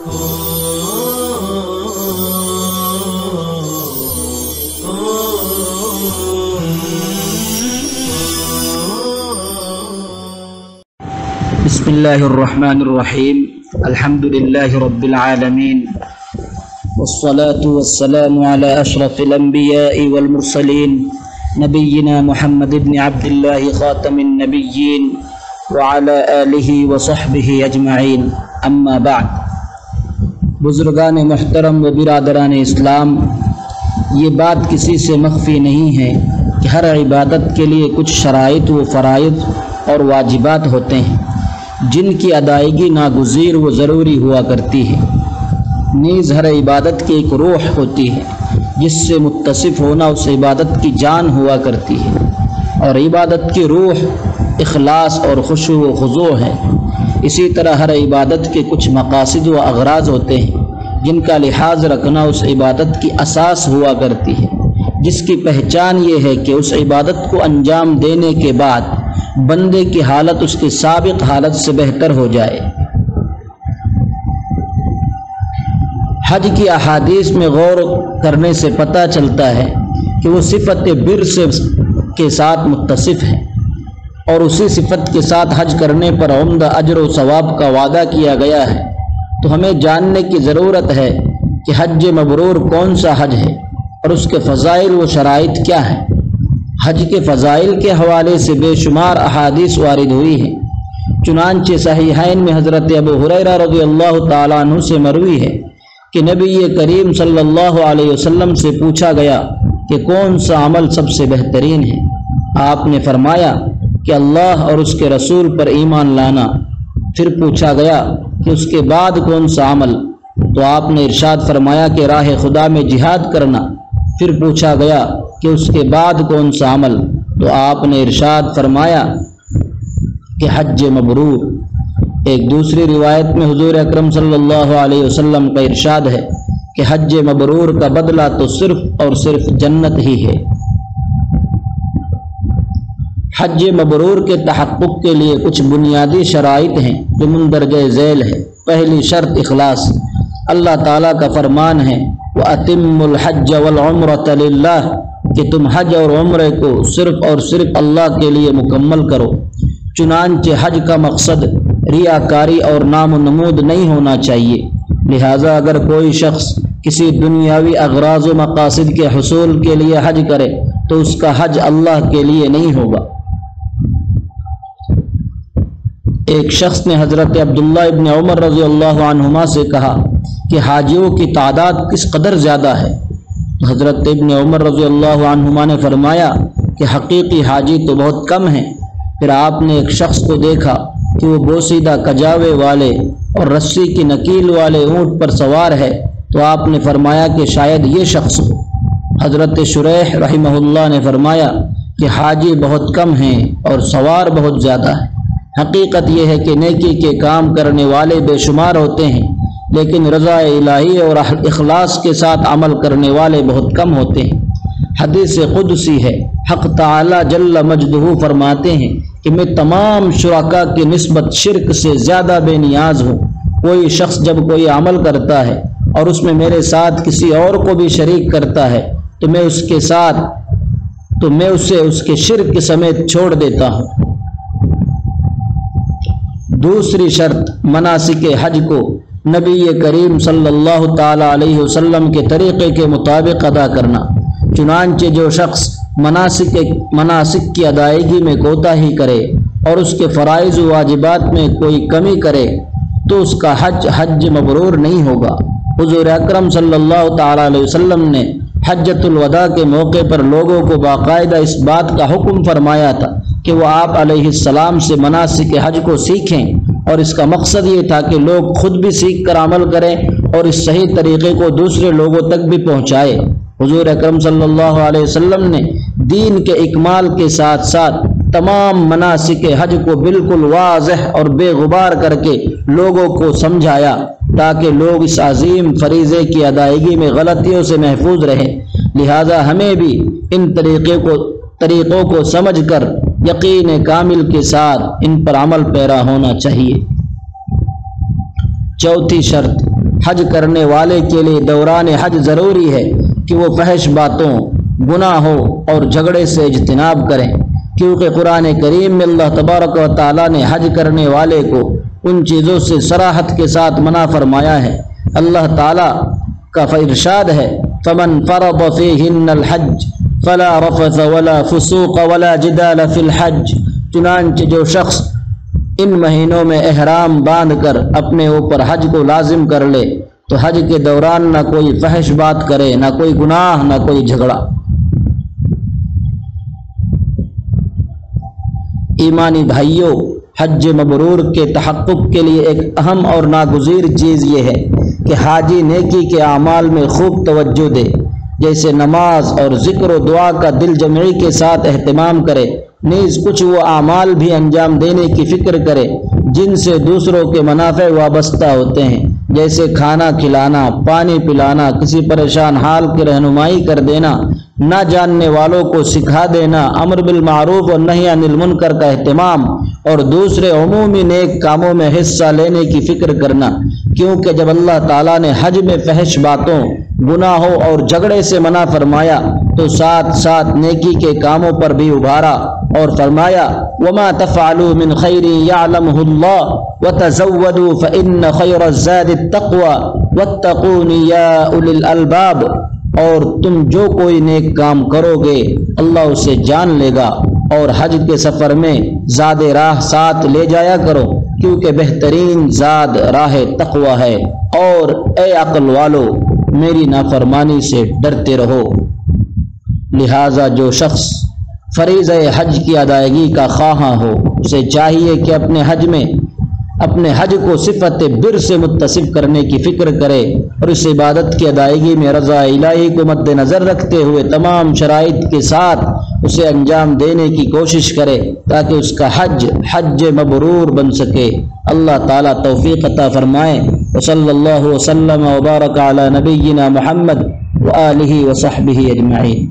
بسم اللہ الرحمن الرحیم الحمد للہ رب العالمین والصلاة والسلام علی اشرف الانبیاء والمرسلین نبینا محمد بن عبد اللہ خاتم النبیین وعلی آلہ وصحبہ اجمعین اما بعد۔ بزرگان محترم و برادران اسلام، یہ بات کسی سے مخفی نہیں ہے کہ ہر عبادت کے لیے کچھ شرائط و فرائض اور واجبات ہوتے ہیں جن کی ادائیگی ناگزیر و ضروری ہوا کرتی ہے۔ نیز ہر عبادت کی ایک روح ہوتی ہے جس سے متصف ہونا اس عبادت کی جان ہوا کرتی ہے، اور عبادت کی روح اخلاص اور خشوع و خضوع ہے۔ اسی طرح ہر عبادت کے کچھ مقاصد و اغراض ہوتے ہیں جن کا لحاظ رکھنا اس عبادت کی اساس ہوا کرتی ہے، جس کی پہچان یہ ہے کہ اس عبادت کو انجام دینے کے بعد بندے کی حالت اس کی سابق حالت سے بہتر ہو جائے۔ حج کی احادیث میں غور کرنے سے پتہ چلتا ہے کہ وہ صفت بر کے ساتھ متصف ہے، اور اسی صفت کے ساتھ حج کرنے پر عمدہ اجر و ثواب کا وعدہ کیا گیا ہے۔ تو ہمیں جاننے کی ضرورت ہے کہ حج مبرور کون سا حج ہے اور اس کے فضائل و شرائط کیا ہیں۔ حج کے فضائل کے حوالے سے بے شمار احادیث وارد ہوئی ہیں، چنانچہ صحیحین میں حضرت ابو ہریرہ رضی اللہ تعالیٰ عنہ سے مروی ہے کہ نبی کریم صلی اللہ علیہ وسلم سے پوچھا گیا کہ کون سا عمل سب سے بہترین ہے؟ آپ نے فرمایا کہ اللہ اور اس کے رسول پر ایمان لانا۔ پھر پوچھا گیا کہ اس کے بعد کون سا عمل؟ تو آپ نے ارشاد فرمایا کہ راہ خدا میں جہاد کرنا۔ پھر پوچھا گیا کہ اس کے بعد کون سا عمل؟ تو آپ نے ارشاد فرمایا کہ حج مبرور۔ ایک دوسری روایت میں حضور اکرم صلی اللہ علیہ وسلم کا ارشاد ہے کہ حج مبرور کا بدلہ تو صرف اور صرف جنت ہی ہے۔ حج مبرور کے تحقق کے لیے کچھ بنیادی شرائط ہیں جو مندرجہ ذیل ہے۔ پہلی شرط اخلاص۔ اللہ تعالیٰ کا فرمان ہے وَأَتِمُّ الْحَجَّ وَالْعُمْرَةَ لِلَّهِ کہ تم حج اور عمرے کو صرف اور صرف اللہ کے لیے مکمل کرو۔ چنانچہ حج کا مقصد ریاکاری اور نام و نمود نہیں ہونا چاہیے، لہٰذا اگر کوئی شخص کسی دنیاوی اغراض و مقاصد کے حصول کے لیے حج کرے تو اس کا حج اللہ کے لیے نہیں ہوگا۔ ایک شخص نے حضرت عبداللہ ابن عمر رضی اللہ عنہما سے کہا کہ حاجیوں کی تعداد کس قدر زیادہ ہے؟ حضرت ابن عمر رضی اللہ عنہما نے فرمایا کہ حقیقی حاجی تو بہت کم ہیں۔ پھر آپ نے ایک شخص کو دیکھا کہ وہ بوسیدہ کجاوے والے اور رسی کی نکیل والے اونٹ پر سوار ہے، تو آپ نے فرمایا کہ شاید یہ شخص ہو۔ حضرت شریح رحمہ اللہ نے فرمایا کہ حاجی بہت کم ہیں اور سوار بہت زیادہ ہے۔ حقیقت یہ ہے کہ نیکی کے کام کرنے والے بے شمار ہوتے ہیں، لیکن رضا الہی اور اخلاص کے ساتھ عمل کرنے والے بہت کم ہوتے ہیں۔ حدیث قدسی ہے، حق تعالی جل مجدہ فرماتے ہیں کہ میں تمام شرکاء کی نسبت شرک سے زیادہ بے نیاز ہوں۔ کوئی شخص جب کوئی عمل کرتا ہے اور اس میں میرے ساتھ کسی اور کو بھی شریک کرتا ہے تو میں اسے اس کے شرک سمیت چھوڑ دیتا ہوں۔ دوسری شرط مناسک حج کو نبی کریم صلی اللہ تعالی علیہ وسلم کے طریقے کے مطابق ادا کرنا۔ چنانچہ جو شخص مناسک کی ادائیگی میں کوتاہی کرے اور اس کے فرائض و واجبات میں کوئی کمی کرے تو اس کا حج مبرور نہیں ہوگا۔ حضور اکرم صلی اللہ تعالی علیہ وسلم نے حجۃ الوداع کے موقع پر لوگوں کو باقاعدہ اس بات کا حکم فرمایا تھا کہ وہ آپ علیہ السلام سے مناسک حج کو سیکھیں، اور اس کا مقصد یہ تھا کہ لوگ خود بھی سیکھ کر عمل کریں اور اس صحیح طریقے کو دوسرے لوگوں تک بھی پہنچائے۔ حضور اکرم صلی اللہ علیہ وسلم نے دین کے اکمال کے ساتھ ساتھ تمام مناسک حج کو بالکل واضح اور بے غبار کر کے لوگوں کو سمجھایا تاکہ لوگ اس عظیم فریضے کی ادائیگی میں غلطیوں سے محفوظ رہیں۔ لہذا ہمیں بھی ان طریقوں کو سمجھ کر یقین کامل کے ساتھ ان پر عمل پیرا ہونا چاہیے۔ چوتھی شرط حج کرنے والے کے لیے دوران حج ضروری ہے کہ وہ فحش باتوں، گناہوں اور جھگڑے سے اجتناب کریں، کیونکہ قرآن کریم میں اللہ تبارک و تعالیٰ نے حج کرنے والے کو ان چیزوں سے صراحت کے ساتھ منع فرمایا ہے۔ اللہ تعالیٰ کا ارشاد ہے فَمَنْ فَرَضَ فِيهِنَّ الْحَجَّ فَلَا رَفَثَ وَلَا فُسُوقَ وَلَا جِدَالَ فِي الْحَجِّ، چنانچہ جو شخص ان مہینوں میں احرام باندھ کر اپنے اوپر حج کو لازم کر لے تو حج کے دوران نہ کوئی فحش بات کرے، نہ کوئی گناہ، نہ کوئی جھگڑا۔ ایمانی بھائیوں، حج مبرور کے تحقق کے لیے ایک اہم اور ناگزیر چیز یہ ہے کہ حاجی نیکی کے اعمال میں خوب توجہ دے، جیسے نماز اور ذکر و دعا کا دل جمعی کے ساتھ اہتمام کرے، نیز کچھ وہ اعمال بھی انجام دینے کی فکر کرے جن سے دوسروں کے منافع وابستہ ہوتے ہیں، جیسے کھانا کھلانا، پانی پلانا، کسی پریشان حال کی رہنمائی کر دینا، نہ جاننے والوں کو سکھا دینا، امر بالمعروف اور نہی عن المنکر کا اہتمام اور دوسرے عمومی نیک کاموں میں حصہ لینے کی فکر کرنا، کیونکہ جب اللہ تعالیٰ نے حج میں فحش باتوں، گناہوں اور جھگڑے سے منع فرمایا تو ساتھ ساتھ نیکی کے کاموں پر بھی ابھارا اور فرمایا وَمَا تَفْعَلُوا مِنْ خَيْرٍ يَعْلَمُهُ اللَّهُ وَتَزَوَّدُوا فَإِنَّ خَيْرَ الزَّادِ التَّقْوَى وَاتَّقُونِ يَا أُولِي الْأَلْبَابِ، اور تم جو کوئی نیک کام کرو گے اللہ اسے جان لے گا، اور حج کے سفر میں زاد راہ ساتھ لے جایا کرو کیونکہ بہترین زاد راہ تقوی ہے، اور اے عقل والو میری نافرمانی سے ڈرتے رہو۔ لہٰذا جو شخص فریضہ حج کی ادائیگی کا خواہاں ہو اسے چاہیے کہ اپنے حج کو صفت بر سے متصف کرنے کی فکر کرے اور اس عبادت کی ادائیگی میں رضا الہی کو مد نظر رکھتے ہوئے تمام شرائط کے ساتھ اسے انجام دینے کی کوشش کرے تاکہ اس کا حج مبرور بن سکے۔ اللہ تعالیٰ توفیق عطا فرمائے۔ وصلی اللہ وسلم وبارک علی نبینا محمد وآلہ وصحبہ اجمعین۔